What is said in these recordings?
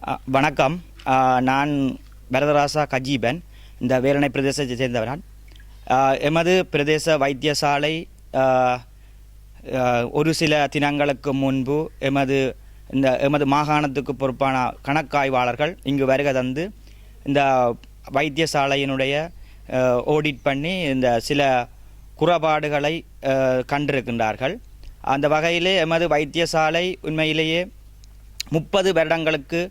வணக்கம். நான் வரதராசா கஜீபன், இந்த வேலணை பிரதேசத்தை சேர்ந்தவன். எமது பிரதேச வைத்தியசாலை ஒரு சில தினங்களுக்கு முன்பு எமது மாகாணத்துக்கு பொறுப்பான கணக்காய்வாளர்கள் இங்கு வருகை தந்து இந்த வைத்தியசாலையினுடைய ஆடிட் பண்ணி இந்த சில குறைபாடுகளை கண்டிருக்கின்றார்கள். அந்த வகையிலே எமது வைத்தியசாலை உண்மையிலேயே 30 வருடங்களுக்கு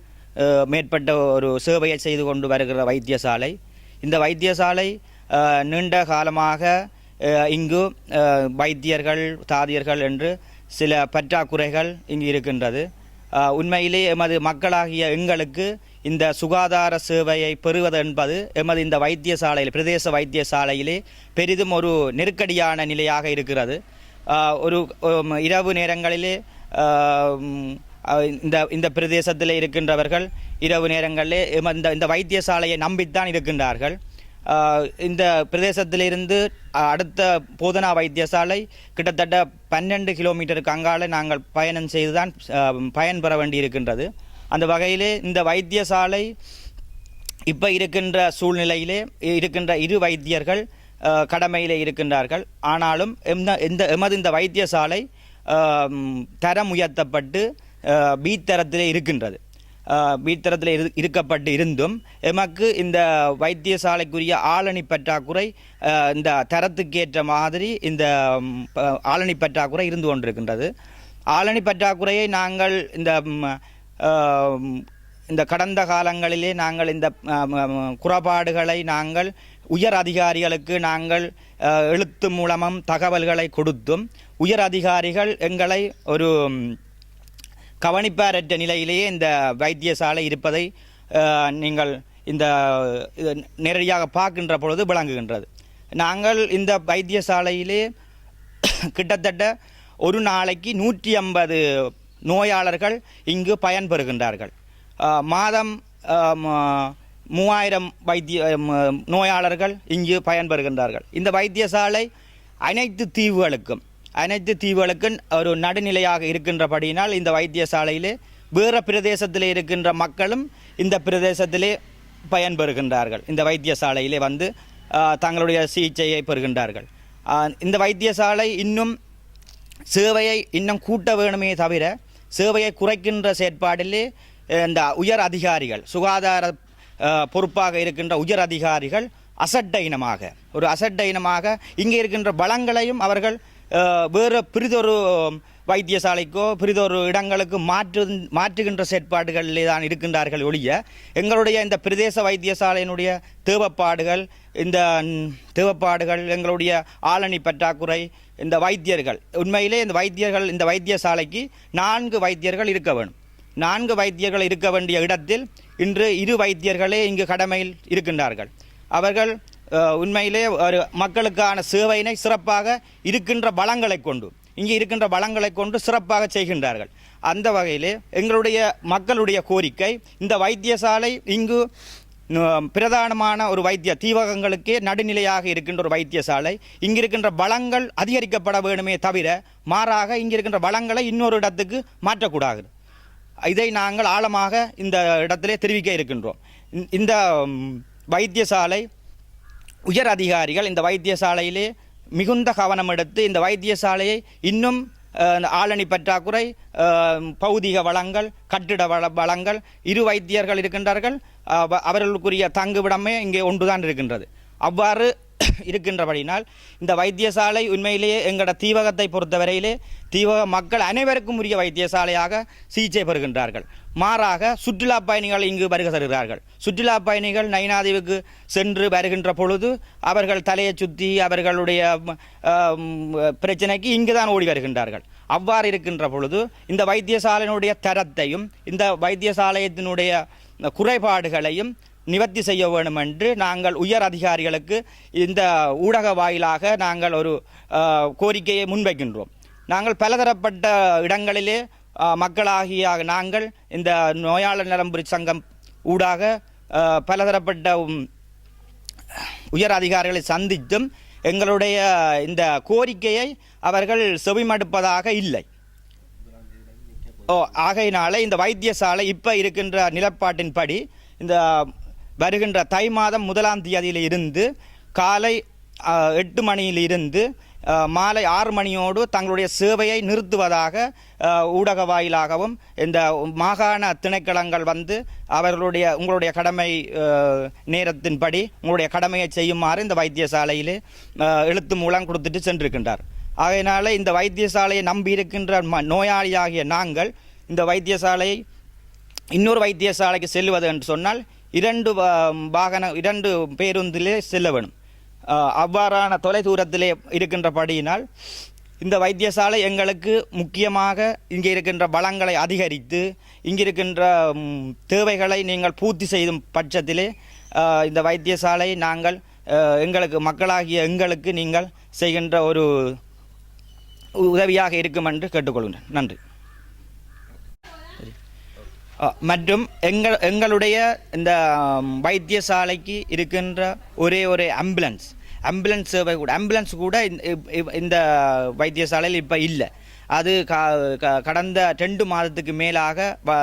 மேற்பட்ட ஒரு சேவையை செய்து கொண்டு வருகிற வைத்தியசாலை. இந்த வைத்தியசாலை நீண்ட காலமாக இங்கு வைத்தியர்கள், தாதியர்கள் என்று சில பற்றாக்குறைகள் இங்கு இருக்கின்றது. உண்மையிலே எமது மக்களாகிய எங்களுக்கு இந்த சுகாதார சேவையை பெறுவது என்பது எமது இந்த வைத்தியசாலையில், பிரதேச வைத்தியசாலையிலே பெரிதும் ஒரு நெருக்கடியான நிலையாக இருக்கிறது. ஒரு இரவு நேரங்களிலே இந்த பிரதேசத்தில் இருக்கின்றவர்கள் இரவு நேரங்களிலே இந்த வைத்தியசாலையை நம்பித்தான் இருக்கின்றார்கள். இந்த பிரதேசத்திலிருந்து அடுத்த போதனா வைத்தியசாலை கிட்டத்தட்ட 12 கிலோமீட்டருக்கு அங்கால நாங்கள் பயணம் செய்துதான் பயன்பெற வேண்டி இருக்கின்றது. அந்த வகையிலே இந்த வைத்தியசாலை இப்போ இருக்கின்ற சூழ்நிலையிலே இருக்கின்ற 2 வைத்தியர்கள் கடமையிலே இருக்கின்றார்கள். ஆனாலும் எமது இந்த வைத்தியசாலை தரம் உயர்த்தப்பட்டு பீத்தரத்திலே இருக்கின்றது. பீத்தரத்தில் இருக்கப்பட்டு இருந்தும் எமக்கு இந்த வைத்தியசாலைக்குரிய ஆளணி பற்றாக்குறை, இந்த தரத்துக்கேற்ற மாதிரி இந்த ஆளணி பற்றாக்குறை இருந்து கொண்டிருக்கின்றது. ஆளணி பற்றாக்குறையை நாங்கள் இந்த கடந்த காலங்களிலே நாங்கள் இந்த குறைபாடுகளை நாங்கள் உயர் அதிகாரிகளுக்கு நாங்கள் எழுத்து மூலமும் தகவல்களை கொடுத்தும் உயர் அதிகாரிகள் எங்களை ஒரு கவனிப்பாரற்ற நிலையிலேயே இந்த வைத்தியசாலை இருப்பதை நீங்கள் இந்த நேரடியாக பார்க்கின்ற பொழுது விளங்குகின்றது. நாங்கள் இந்த வைத்தியசாலையிலே கிட்டத்தட்ட ஒரு நாளைக்கு 150 நோயாளர்கள் இங்கு பயன்பெறுகின்றார்கள். மாதம் 3000 நோயாளர்கள் இங்கு பயன்பெறுகின்றார்கள். இந்த வைத்தியசாலை அனைத்து தீவுகளுக்கும் ஒரு நடுநிலையாக இருக்கின்றபடியினால் இந்த வைத்தியசாலையிலே வேறு பிரதேசத்திலே இருக்கின்ற மக்களும் இந்த பிரதேசத்திலே பயன்பெறுகின்றார்கள். இந்த வைத்தியசாலையிலே வந்து தங்களுடைய சிகிச்சையை பெறுகின்றார்கள். இந்த வைத்தியசாலை சேவையை இன்னும் கூட்ட வேணுமே தவிர சேவையை குறைக்கின்ற செயற்பாடிலே இந்த உயர் அதிகாரிகள், சுகாதார பொறுப்பாக இருக்கின்ற உயர் அதிகாரிகள் அசட்டையினமாக இங்கே இருக்கின்ற பலங்களையும் அவர்கள் வேறு பிரிதொரு வைத்தியசாலைக்கோ பிரிதொரு இடங்களுக்கு மாற்றுகின்ற செயற்பாடுகளிலே தான் இருக்கின்றார்கள் ஒழிய எங்களுடைய இந்த பிரதேச வைத்தியசாலையினுடைய தேவைப்பாடுகள் எங்களுடைய ஆளணி பற்றாக்குறை, இந்த வைத்தியர்கள் உண்மையிலே இந்த வைத்தியசாலைக்கு 4 வைத்தியர்கள் இருக்க வேணும். 4 வைத்தியர்கள் இருக்க வேண்டிய இடத்தில் இன்று 2 வைத்தியர்களே இங்கு கடமையில் இருக்கின்றார்கள். அவர்கள் உண்மையிலே ஒரு மக்களுக்கான சேவையினை சிறப்பாக இங்கே இருக்கின்ற வளங்களை கொண்டு சிறப்பாக செய்கின்றார்கள். அந்த வகையிலே எங்களுடைய மக்களுடைய கோரிக்கை, இந்த வைத்தியசாலை இங்கு பிரதானமான ஒரு தீவகங்களுக்கே நடுநிலையாக இருக்கின்ற ஒரு வைத்தியசாலை. இங்கு இருக்கின்ற வளங்கள் அதிகரிக்கப்பட வேண்டுமே தவிர மாறாக இங்கு இருக்கின்ற வளங்களை இன்னொரு இடத்துக்கு மாற்றக்கூடாது. இதை நாங்கள் ஆழமாக இந்த இடத்திலே தெரிவிக்க இருக்கின்றோம். இந்த வைத்தியசாலை உயர் அதிகாரிகள் இந்த வைத்தியசாலையிலே மிகுந்த கவனம் எடுத்து இந்த வைத்தியசாலையை இன்னும் ஆளணி பற்றாக்குறை, பௌதிக வளங்கள், கட்டிட வளங்கள், 2 வைத்தியர்கள் இருக்கின்றார்கள். அவர்களுக்குரிய தங்குவிடமே இங்கே ஒன்றுதான் இருக்கின்றது. அவ்வாறு இருக்கின்றபடினால் இந்த வைத்தியசாலை உண்மையிலேயே எங்களோட தீவகத்தை பொறுத்தவரையிலே தீவக மக்கள் அனைவருக்கும் உரிய வைத்தியசாலையாக சிகிச்சை பெறுகின்றார்கள். மாறாக சுற்றுலா பயணிகள் இங்கு வருகை தருகிறார்கள். சுற்றுலா பயணிகள் நயினாதீவுக்கு சென்று வருகின்ற பொழுது அவர்கள் தலையை சுற்றி அவர்களுடைய பிரச்சனைக்கு இங்குதான் ஓடி வருகின்றார்கள். அவ்வாறு இருக்கின்ற பொழுது இந்த வைத்தியசாலையினுடைய தரத்தையும் இந்த வைத்தியசாலையினுடைய குறைபாடுகளையும் நிவர்த்தி செய்ய வேண்டும் என்று நாங்கள் உயர் அதிகாரிகளுக்கு இந்த ஊடக வாயிலாக நாங்கள் ஒரு கோரிக்கையை முன்வைக்கின்றோம். நாங்கள் பலதரப்பட்ட இடங்களிலே மக்களாகிய நாங்கள் இந்த நோயாளர் நலம்புரி சங்கம் ஊடாக பலதரப்பட்ட உயர் அதிகாரிகளை சந்தித்தும் எங்களுடைய இந்த கோரிக்கையை அவர்கள் செவிமடுப்பதாக இல்லை. ஆகையினால இந்த வைத்தியசாலை இப்போ இருக்கின்ற நிலப்பாட்டின்படி இந்த வருகின்ற தை மாதம் 1ஆம் தேதியில் இருந்து காலை 8 மணியிலிருந்து மாலை 6 மணியோடு தங்களுடைய சேவையை நிறுத்துவதாக ஊடக வாயிலாகவும் இந்த மாகாண திணைக்களங்கள் வந்து உங்களுடைய கடமை நேரத்தின்படி உங்களுடைய கடமையை செய்யுமாறு இந்த வைத்தியசாலையிலே எழுத்து மூலம் கொடுத்துட்டு சென்றிருக்கின்றார். ஆகையினால இந்த வைத்தியசாலையை நம்பியிருக்கின்ற நோயாளியாகிய நாங்கள் இந்த வைத்தியசாலையை இன்னொரு வைத்தியசாலைக்கு செல்வது என்று சொன்னால் 2 பேருந்திலே செல்ல வேணும். அவ்வாறான தொலை தூரத்திலே இருக்கின்றபடியினால் இந்த வைத்தியசாலை எங்களுக்கு முக்கியமாக இங்கே இருக்கின்ற வளங்களை அதிகரித்து இங்கிருக்கின்ற தேவைகளை நீங்கள் பூர்த்தி செய்யும் பட்சத்திலே இந்த வைத்தியசாலை நாங்கள் எங்களுக்கு மக்களாகிய எங்களுக்கு நீங்கள் செய்கின்ற ஒரு உதவியாக இருக்கும் என்று கேட்டுக்கொள்கின்றேன். நன்றி. மற்றும் எங்களுடைய இந்த வைத்தியசாலைக்கு இருக்கின்ற ஒரே ஒரு ஆம்புலன்ஸ் சேவை கூட இந்த வைத்தியசாலையில் இப்போ இல்லை. அது கடந்த 2 மாதத்துக்கு மேலாக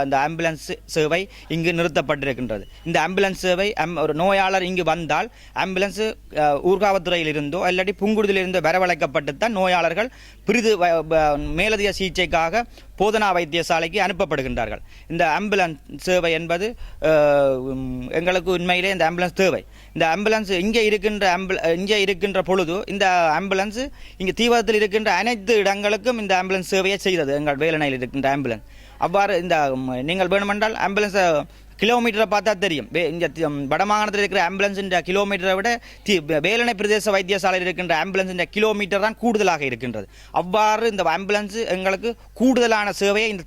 இந்த ஆம்புலன்ஸ் சேவை இங்கு நிறுத்தப்பட்டிருக்கின்றது. இந்த ஆம்புலன்ஸ் சேவை ஒரு நோயாளர் இங்கு வந்தால் ஆம்புலன்ஸு ஊர்காவத்துறையில் இருந்தோ இல்லாட்டி புங்குடுதிலிருந்தோ வரவழைக்கப்பட்டு தான் நோயாளர்கள் மேலதிக சிகிச்சைக்காக போதனா வைத்தியசாலைக்கு அனுப்பப்படுகின்றார்கள். இந்த ஆம்புலன்ஸ் சேவை என்பது எங்களுக்கு உண்மையிலே இந்த ஆம்புலன்ஸ் தேவை. இந்த ஆம்புலன்ஸ் இங்கே இருக்கின்ற பொழுது இந்த ஆம்புலன்ஸ் இங்கே தீவிரத்தில் இருக்கின்ற அனைத்து இடங்களுக்கும் இந்த ஆம்புலன்ஸ் சேவையை செய்தது. எங்கள் வேலணையில் இருக்கின்ற ஆம்புலன்ஸ் அவ்வாறு இந்த நீங்கள் வேணுமென்றால் ஆம்புலன்ஸை கிலோமீட்டரை பார்த்தா தெரியும். இங்கே வடமாகாணத்தில் இருக்கிற ஆம்புலன்ஸின் கிலோமீட்டரை விட வேலணை பிரதேச வைத்தியசாலையில் இருக்கின்ற ஆம்புலன்ஸின் கிலோமீட்டர் தான் கூடுதலாக இருக்கின்றது. அவ்வாறு இந்த ஆம்புலன்ஸ் எங்களுக்கு கூடுதலான சேவையை இந்த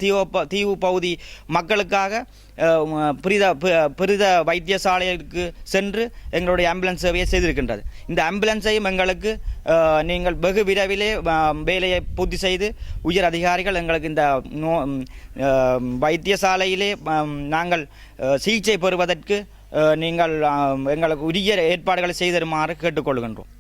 தீவு பகுதி மக்களுக்காக பிரீத வைத்தியசாலைக்கு சென்று எங்களுடைய ஆம்புலன்ஸ் சேவையை செய்திருக்கின்றது. இந்த ஆம்புலன்ஸையும் எங்களுக்கு நீங்கள் வெகு விரைவிலே வேலையை பூர்த்தி செய்து உயர் அதிகாரிகள் எங்களுக்கு இந்த வைத்தியசாலையிலே நாங்கள் சிகிச்சை பெறுவதற்கு நீங்கள் எங்களுக்கு உரிய ஏற்பாடுகளை செய்து தருமாறு கேட்டுக்கொள்கின்றோம்.